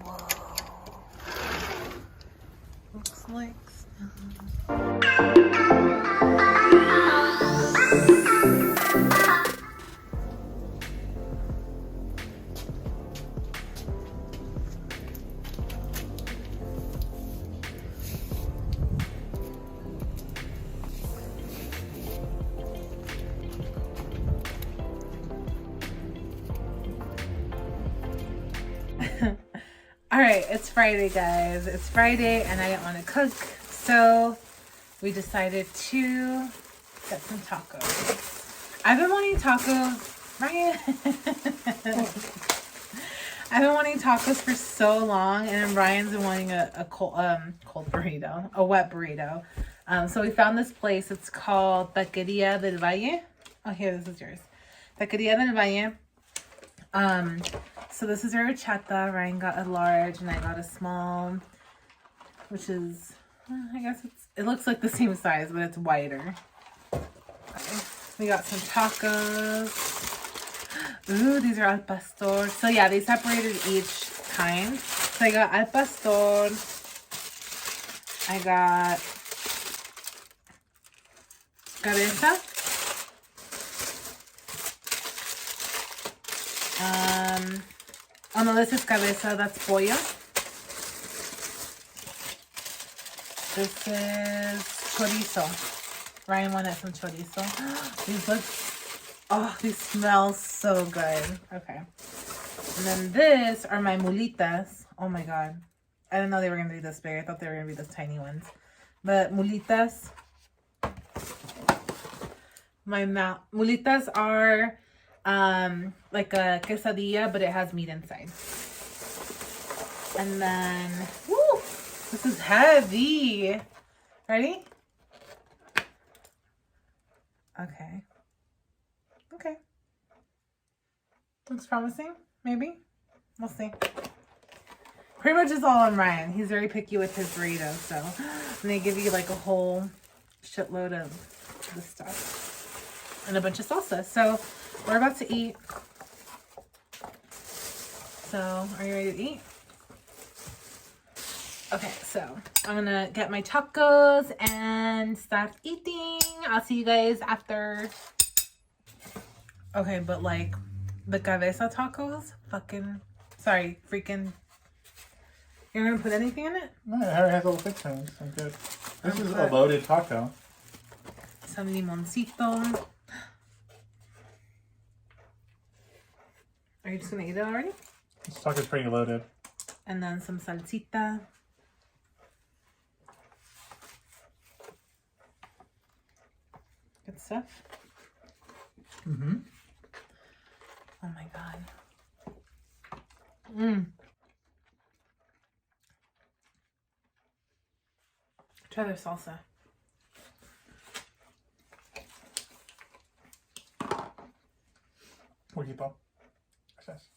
Whoa. Looks like all right, it's Friday, guys. It's Friday and I didn't want to cook, so we decided to get some tacos. I've been wanting tacos, Ryan. I've been wanting tacos for so long, and Ryan's been wanting a cold burrito, a wet burrito. So we found this place. It's called Taqueria del Valle. Oh, here, this is yours. Taqueria del Valle. So this is our horchata. Ryan got a large and I got a small, which is, I guess it looks like the same size, but it's wider. Okay. We got some tacos. Ooh, these are al pastor. So yeah, they separated each kind. So I got al pastor. I got cabeza. Oh no, this is cabeza, that's pollo. This is chorizo. Ryan wanted some chorizo. These look, oh, these smell so good. Okay. And then this are my mulitas. Oh my god. I didn't know they were going to be this big. I thought they were going to be those tiny ones. But mulitas. Mulitas are like a quesadilla, but it has meat inside. And then, woo, this is heavy. Ready? Okay. Okay. Looks promising, maybe. We'll see. Pretty much is all on Ryan. He's very picky with his burritos, so and they give you like a whole shitload of this stuff and a bunch of salsa. So we're about to eat. So, are you ready to eat? Okay, so I'm gonna get my tacos and start eating. I'll see you guys after. Okay, but like the cabeza tacos, freaking. You're gonna put anything in it? No, it already has all the fixings. I'm good. This is a loaded taco. Some limoncito. Are you just gonna eat it already? This taco's pretty loaded. And then some salsita. Good stuff. Mm-hmm. Oh my god. Mmm. Try their salsa. Poquito. Gracias.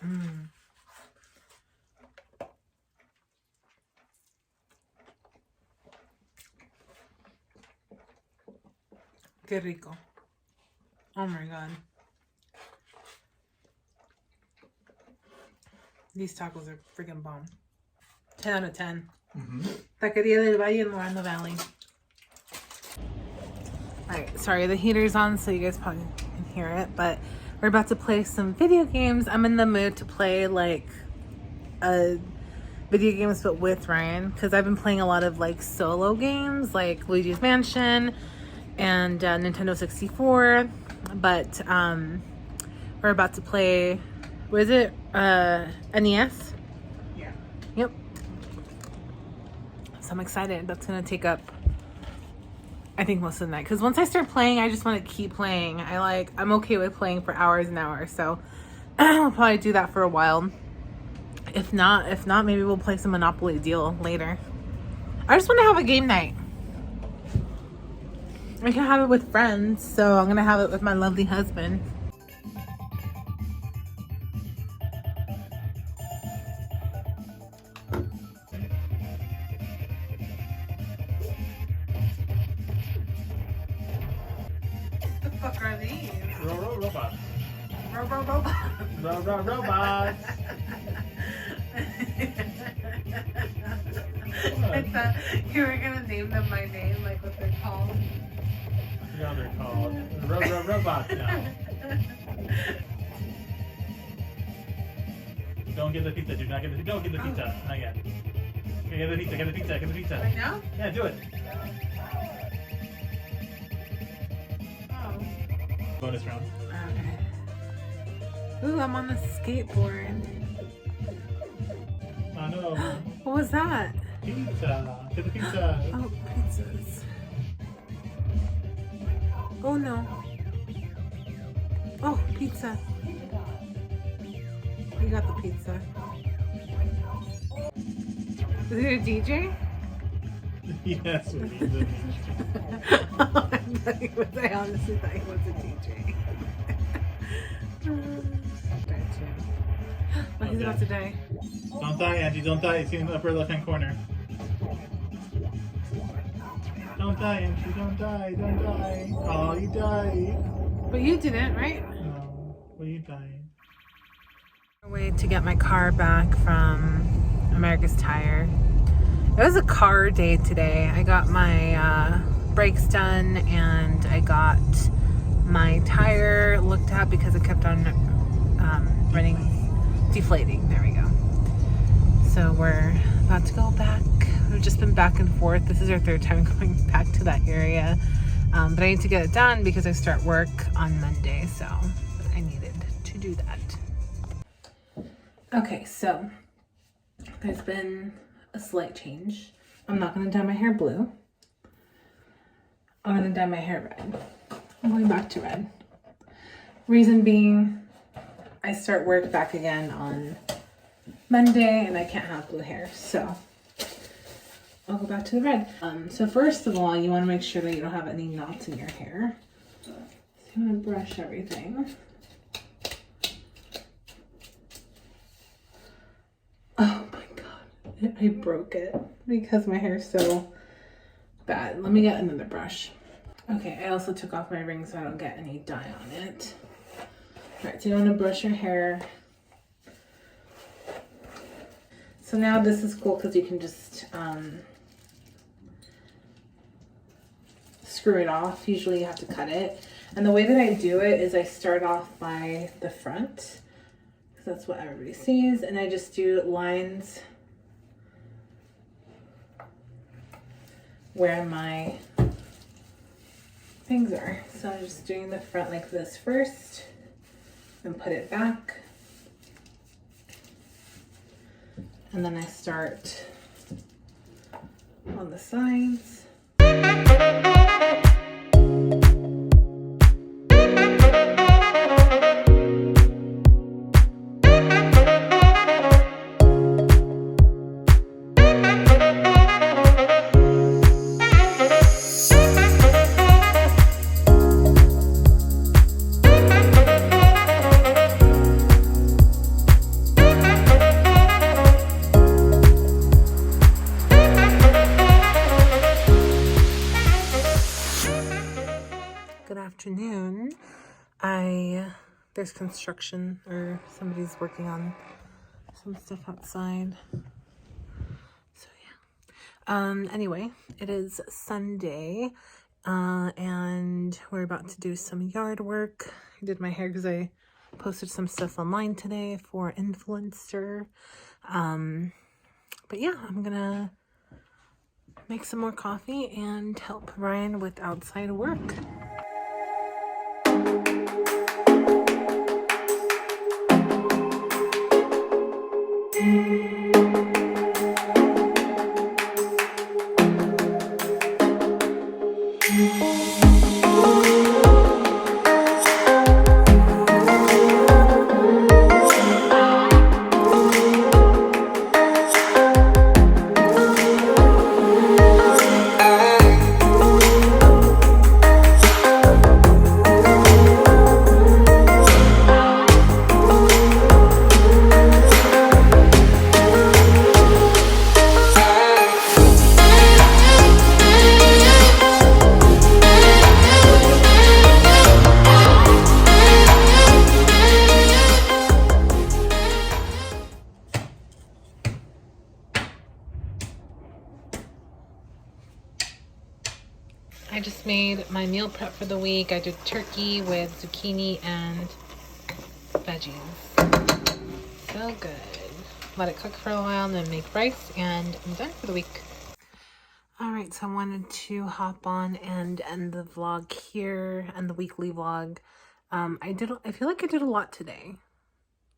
Mmm. Qué rico. Oh my god. These tacos are freaking bomb. 10 out of 10. Mm-hmm. Taqueria del Valle in Moreno Valley. Alright, sorry, the heater's on so you guys probably can hear it, but we're about to play some video games. I'm in the mood to play like video games but with Ryan, because I've been playing a lot of like solo games like Luigi's Mansion and Nintendo 64, but we're about to play, what is it, NES? Yeah. Yep. So I'm excited. That's gonna take up, I think, most of the night, because once I start playing I just want to keep playing. I'm okay with playing for hours and hours, so I'll probably do that for a while. If not, maybe we'll play some Monopoly Deal later. I just want to have a game night. I can have it with friends, so I'm gonna have it with my lovely husband. What the fuck are these? Robot. Robot. Robot. I thought you were gonna name them my name, like what they're called. Yeah, they're called robots now. Don't get the pizza. Do not get the. Don't get the pizza. Not yet. Okay, get the pizza. Get the pizza. Get the pizza. Right now? Yeah, do it. Oh. Bonus round. Okay. Ooh, I'm on the skateboard. Oh no. What was that? Pizza. Get the pizza. Oh, pizzas. Oh no. Oh, pizza. We got the pizza. Is it a DJ? Yes, we need the I honestly thought he was a DJ. Oh, he's about to die. Don't die, Angie. Don't die. It's in the upper left-hand corner. Don't die, Angie. Don't die. Don't die. Oh, you died. But you didn't, right? No. Well, you died. Way to get my car back from America's Tire. It was a car day today. I got my brakes done and I got my tire looked at because it kept on deflating. There we go. So we're about to go back. We've just been back and forth. This is our third time going back to that area. But I need to get it done because I start work on Monday. So I needed to do that. Okay, so there's been a slight change. I'm not going to dye my hair blue. I'm going to dye my hair red. I'm going back to red. Reason being, I start work back again on Monday and I can't have blue hair. So I'll go back to the red. So first of all, you want to make sure that you don't have any knots in your hair. So you want to brush everything. Oh my god, I broke it because my hair's so bad. Let me get another brush. Okay, I also took off my ring so I don't get any dye on it. Alright, so you want to brush your hair. So now this is cool because you can just screw it off. Usually you have to cut it. And the way that I do it is I start off by the front. That's what everybody sees, and I just do lines where my things are. So I'm just doing the front like this first and put it back, and then I start on the sides. Afternoon. There's construction or somebody's working on some stuff outside. So yeah. Anyway, it is Sunday and we're about to do some yard work. I did my hair because I posted some stuff online today for influencer. But yeah, I'm gonna make some more coffee and help Ryan with outside work. just made my meal prep for the week. I did turkey with zucchini and veggies. So good. Let it cook for a while and then make rice, and I'm done for the week. Alright, so I wanted to hop on and end the vlog here, and the weekly vlog. I feel like I did a lot today.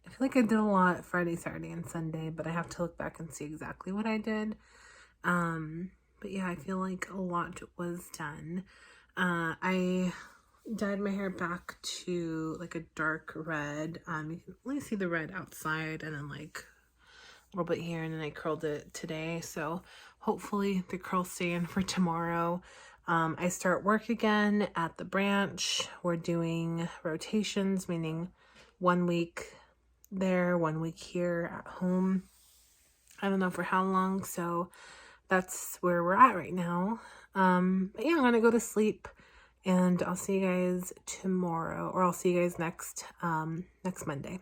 I feel like I did a lot Friday, Saturday, and Sunday, but I have to look back and see exactly what I did. But yeah, I feel like a lot was done. I dyed my hair back to like a dark red. You can only see the red outside, and then like a little bit here, and then I curled it today. So hopefully the curls stay in for tomorrow. I start work again at the branch. We're doing rotations, meaning 1 week there, 1 week here at home. I don't know for how long, so that's where we're at right now. But yeah, I'm gonna go to sleep, and I'll see you guys tomorrow, or I'll see you guys next Monday.